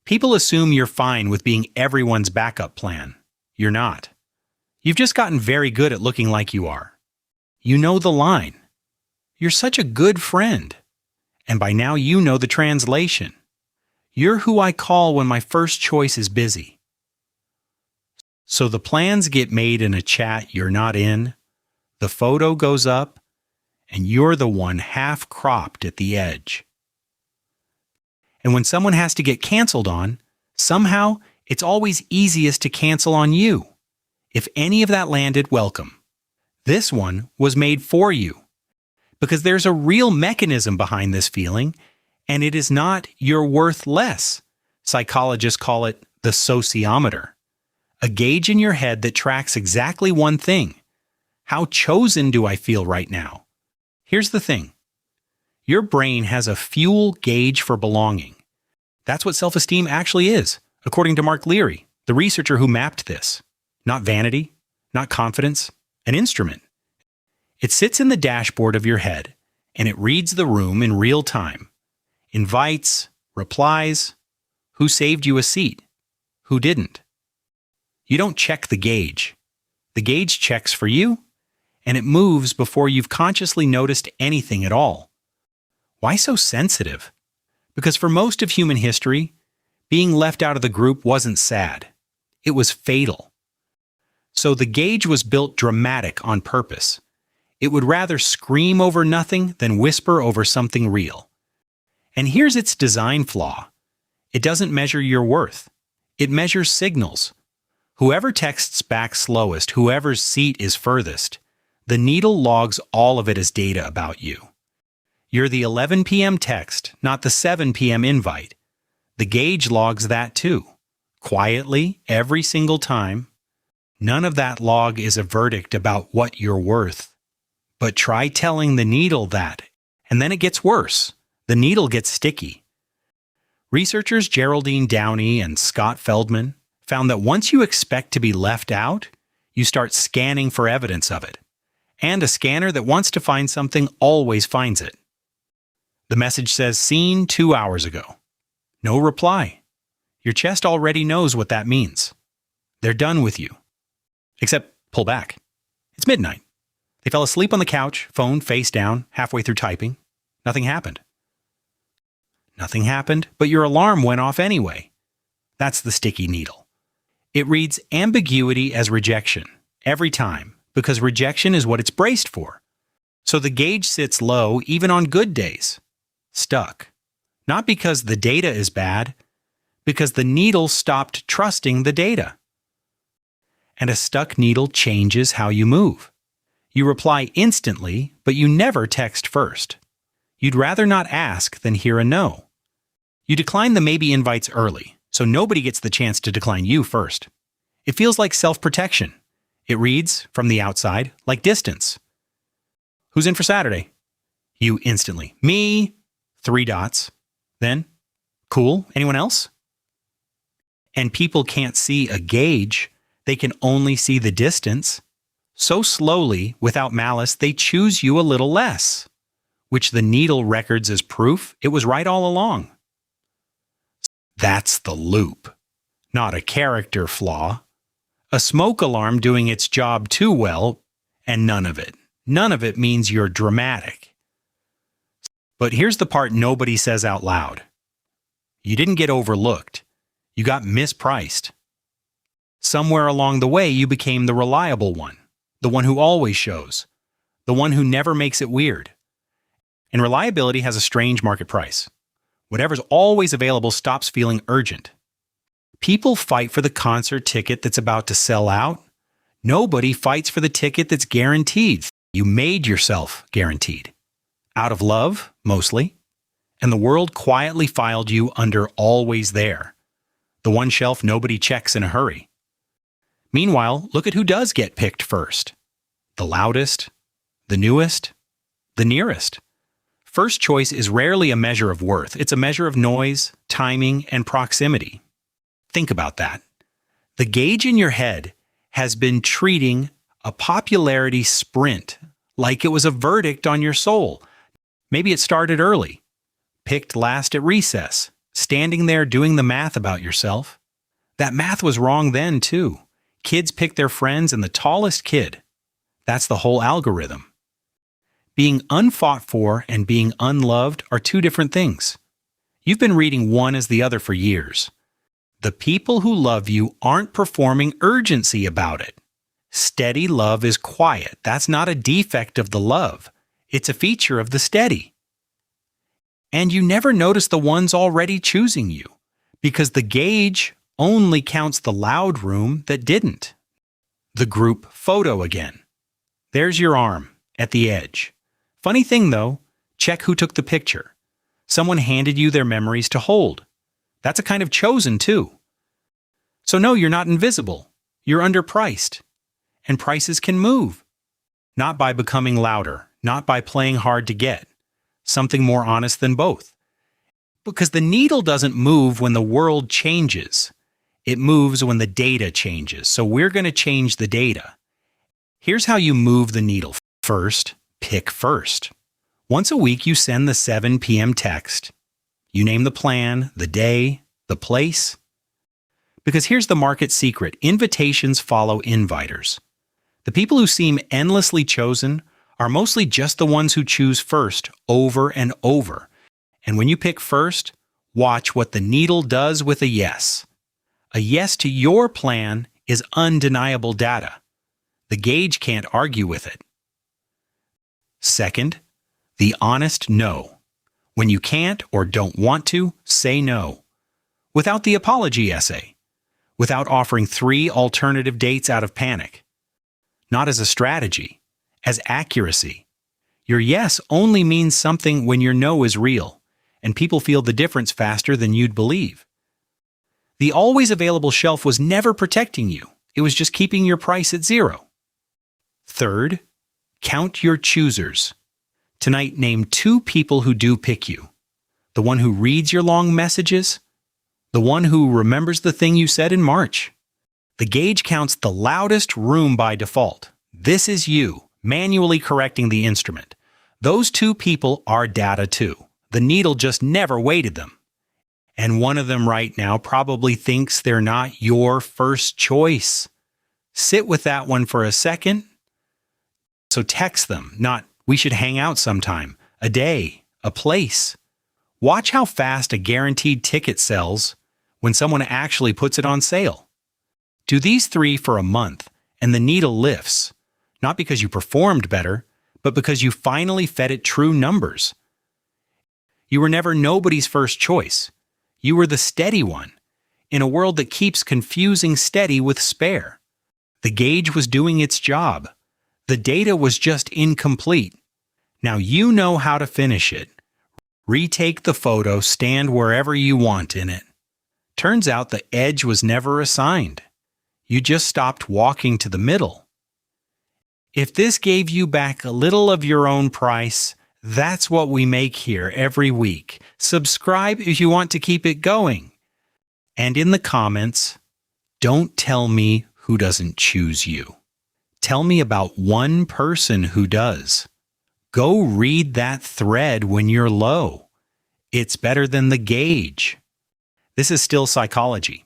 People assume you're fine with being everyone's backup plan. You're not. You've just gotten very good at looking like you are. You know the line. You're such a good friend. And by now you know the translation. You're who I call when my first choice is busy. So the plans get made in a chat you're not in, the photo goes up, and you're the one half cropped at the edge. And when someone has to get canceled on, somehow it's always easiest to cancel on you. If any of that landed, welcome. This one was made for you. Because there's a real mechanism behind this feeling, and it is not you're worth less. Psychologists call it the sociometer. A gauge in your head that tracks exactly one thing. How chosen do I feel right now? Here's the thing. Your brain has a fuel gauge for belonging. That's what self-esteem actually is, according to Leary, the researcher who mapped this. Not vanity, not confidence, an instrument. It sits in the dashboard of your head, and it reads the room in real time. Invites, replies, who saved you a seat, who didn't. You don't check the gauge. The gauge checks for you, and it moves before you've consciously noticed anything at all. Why so sensitive? Because for most of human history, being left out of the group wasn't sad. It was fatal. So the gauge was built dramatic on purpose. It would rather scream over nothing than whisper over something real. And here's its design flaw. It doesn't measure your worth. It measures signals. Whoever texts back slowest, whoever's seat is furthest, the needle logs all of it as data about you. You're the 11 p.m. text, not the 7 p.m. invite. The gauge logs that too. Quietly, every single time. None of that log is a verdict about what you're worth. But try telling the needle that, and then it gets worse. The needle gets sticky. Researchers Geraldine Downey and Scott Feldman found that once you expect to be left out, you start scanning for evidence of it. And a scanner that wants to find something always finds it. The message says, seen 2 hours ago. No reply. Your chest already knows what that means. They're done with you. Except, pull back. It's midnight. They fell asleep on the couch, phone face down, halfway through typing. Nothing happened. Nothing happened, but your alarm went off anyway. That's the sticky needle. It reads ambiguity as rejection, every time, because rejection is what it's braced for. So the gauge sits low even on good days. Stuck. Not because the data is bad, because the needle stopped trusting the data. And a stuck needle changes how you move. You reply instantly, but you never text first. You'd rather not ask than hear a no. You decline the maybe invites early, so nobody gets the chance to decline you first. It feels like self-protection. It reads, from the outside, like distance. Who's in for Saturday? You instantly. Me. 3 dots. Then, cool. Anyone else? And people can't see a gauge. They can only see the distance. So slowly, without malice, they choose you a little less, which the needle records as proof it was right all along. That's the loop. Not a character flaw. A smoke alarm doing its job too well, and none of it. None of it means you're dramatic. But here's the part nobody says out loud. You didn't get overlooked. You got mispriced. Somewhere along the way, you became the reliable one, the one who always shows, the one who never makes it weird. And reliability has a strange market price. Whatever's always available stops feeling urgent. People fight for the concert ticket that's about to sell out. Nobody fights for the ticket that's guaranteed. You made yourself guaranteed. Out of love, mostly. And the world quietly filed you under always there. The one shelf nobody checks in a hurry. Meanwhile, look at who does get picked first. The loudest, the newest, the nearest. First choice is rarely a measure of worth. It's a measure of noise, timing, and proximity. Think about that. The gauge in your head has been treating a popularity sprint like it was a verdict on your soul. Maybe it started early, picked last at recess, standing there doing the math about yourself. That math was wrong then, too. Kids pick their friends and the tallest kid. That's the whole algorithm. Being unfought for and being unloved are two different things. You've been reading one as the other for years. The people who love you aren't performing urgency about it. Steady love is quiet. That's not a defect of the love. It's a feature of the steady. And you never notice the ones already choosing you, because the gauge only counts the loud room that didn't. The group photo again. There's your arm, at the edge. Funny thing though, check who took the picture. Someone handed you their memories to hold. That's a kind of chosen too. So no, you're not invisible. You're underpriced. And prices can move. Not by becoming louder, not by playing hard to get. Something more honest than both. Because the needle doesn't move when the world changes. It moves when the data changes. So we're going to change the data. Here's how you move the needle. First, pick first. Once a week, you send the 7 p.m. text. You name the plan, the day, the place. Because here's the market secret. Invitations follow inviters. The people who seem endlessly chosen are mostly just the ones who choose first over and over. And when you pick first, watch what the needle does with a yes. A yes to your plan is undeniable data. The gauge can't argue with it. Second, the honest no. When you can't or don't want to, say no. Without the apology essay. Without offering 3 alternative dates out of panic. Not as a strategy, as accuracy. Your yes only means something when your no is real, and people feel the difference faster than you'd believe. The always available shelf was never protecting you. It was just keeping your price at 0. Third, count your choosers. Tonight, name 2 people who do pick you. The one who reads your long messages, the one who remembers the thing you said in March. The gauge counts the loudest room by default. This is you, manually correcting the instrument. Those 2 people are data too. The needle just never weighted them. And one of them right now probably thinks they're not your first choice. Sit with that one for a second. So text them, not, we should hang out sometime, a day, a place. Watch how fast a guaranteed ticket sells when someone actually puts it on sale. Do these 3 for a month, and the needle lifts, not because you performed better, but because you finally fed it true numbers. You were never nobody's first choice. You were the steady one, in a world that keeps confusing steady with spare. The gauge was doing its job. The data was just incomplete. Now you know how to finish it. Retake the photo, stand wherever you want in it. Turns out the edge was never assigned. You just stopped walking to the middle. If this gave you back a little of your own price, that's what we make here every week. Subscribe if you want to keep it going. And in the comments, don't tell me who doesn't choose you. Tell me about one person who does. Go read that thread when you're low. It's better than the gauge. This is still psychology.